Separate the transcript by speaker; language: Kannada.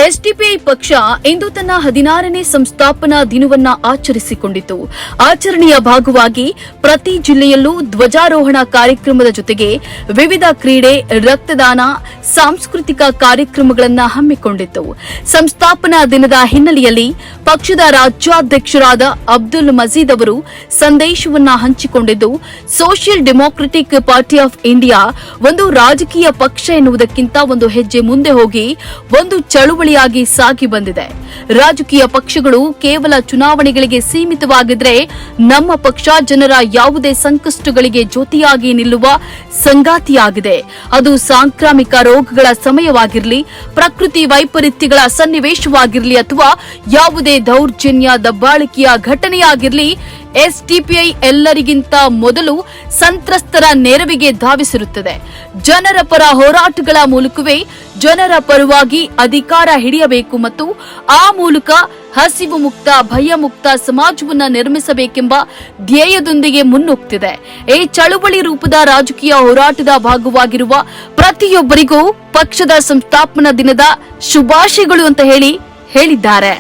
Speaker 1: ಎಸ್ಡಿಪಿಐ ಪಕ್ಷ ಇಂದು ತನ್ನ 16ನೇ ಸಂಸ್ಥಾಪನಾ ದಿನವನ್ನ ಆಚರಿಸಿಕೊಂಡಿತು. ಆಚರಣೆಯ ಭಾಗವಾಗಿ ಪ್ರತಿ ಜಿಲ್ಲೆಯಲ್ಲೂ ಧ್ವಜಾರೋಹಣ ಕಾರ್ಯಕ್ರಮದ ಜೊತೆಗೆ ವಿವಿಧ ಕ್ರೀಡೆ, ರಕ್ತದಾನ, ಸಾಂಸ್ಕೃತಿಕ ಕಾರ್ಯಕ್ರಮಗಳನ್ನು ಹಮ್ಮಿಕೊಂಡಿತ್ತು. ಸಂಸ್ಥಾಪನಾ ದಿನದ ಹಿನ್ನೆಲೆಯಲ್ಲಿ ಪಕ್ಷದ ರಾಜ್ಯಾಧ್ಯಕ್ಷರಾದ ಅಬ್ದುಲ್ ಮಜೀದ್ ಅವರು ಸಂದೇಶವನ್ನ ಹಂಚಿಕೊಂಡಿದ್ದು, social democratic party of India ಒಂದು ರಾಜಕೀಯ ಪಕ್ಷ ಎನ್ನುವುದಕ್ಕಿಂತ ಒಂದು ಹೆಜ್ಜೆ ಮುಂದೆ ಹೋಗಿ ಒಂದು ಚಳುವಳಿಯಾಗಿ ಸಾಗಿ ಬಂದಿದೆ. ರಾಜಕೀಯ ಪಕ್ಷಗಳು ಕೇವಲ ಚುನಾವಣೆಗಳಿಗೆ ಸೀಮಿತವಾಗಿದ್ರೆ, ನಮ್ಮ ಪಕ್ಷ ಜನರ ಯಾವುದೇ ಸಂಕಷ್ಟಗಳಿಗೆ ಜೊತೆಯಾಗಿ ನಿಲ್ಲುವ ಸಂಗಾತಿಯಾಗಿದೆ. ಅದು ಸಾಂಕ್ರಾಮಿಕ ರೋಗಗಳ ಸಮಯವಾಗಿರಲಿ, ಪ್ರಕೃತಿ ವೈಪರೀತ್ಯಗಳ ಸನ್ನಿವೇಶವಾಗಿರಲಿ ಅಥವಾ ಯಾವುದೇ ದೌರ್ಜನ್ಯ ದಬ್ಬಾಳಿಕೆಯ ಘಟನೆಯಾಗಿರಲಿ, ಎಸ್ಡಿಪಿಐ ಎಲ್ಲರಿಗಿಂತ ಮೊದಲು ಸಂತ್ರಸ್ತರ ನೆರವಿಗೆ ಧಾವಿಸಿರುತ್ತದೆ. ಜನರ ಪರ ಹೋರಾಟಗಳ ಮೂಲಕವೇ ಜನರ ಪರವಾಗಿ ಅಧಿಕಾರ ಹಿಡಿಯಬೇಕು ಮತ್ತು ಆ ಮೂಲಕ ಹಸಿವು ಮುಕ್ತ, ಭಯಮುಕ್ತ ಸಮಾಜವನ್ನು ನಿರ್ಮಿಸಬೇಕೆಂಬ ಧ್ಯೇಯದೊಂದಿಗೆ ಮುನ್ನುಗ್ತಿದೆ. ಈ ಚಳುವಳಿ ರೂಪದ ರಾಜಕೀಯ ಹೋರಾಟದ ಭಾಗವಾಗಿರುವ ಪ್ರತಿಯೊಬ್ಬರಿಗೂ ಪಕ್ಷದ ಸಂಸ್ಥಾಪನಾ ದಿನದ ಶುಭಾಶಯಗಳು ಅಂತ ಹೇಳಿದ್ದಾರೆ.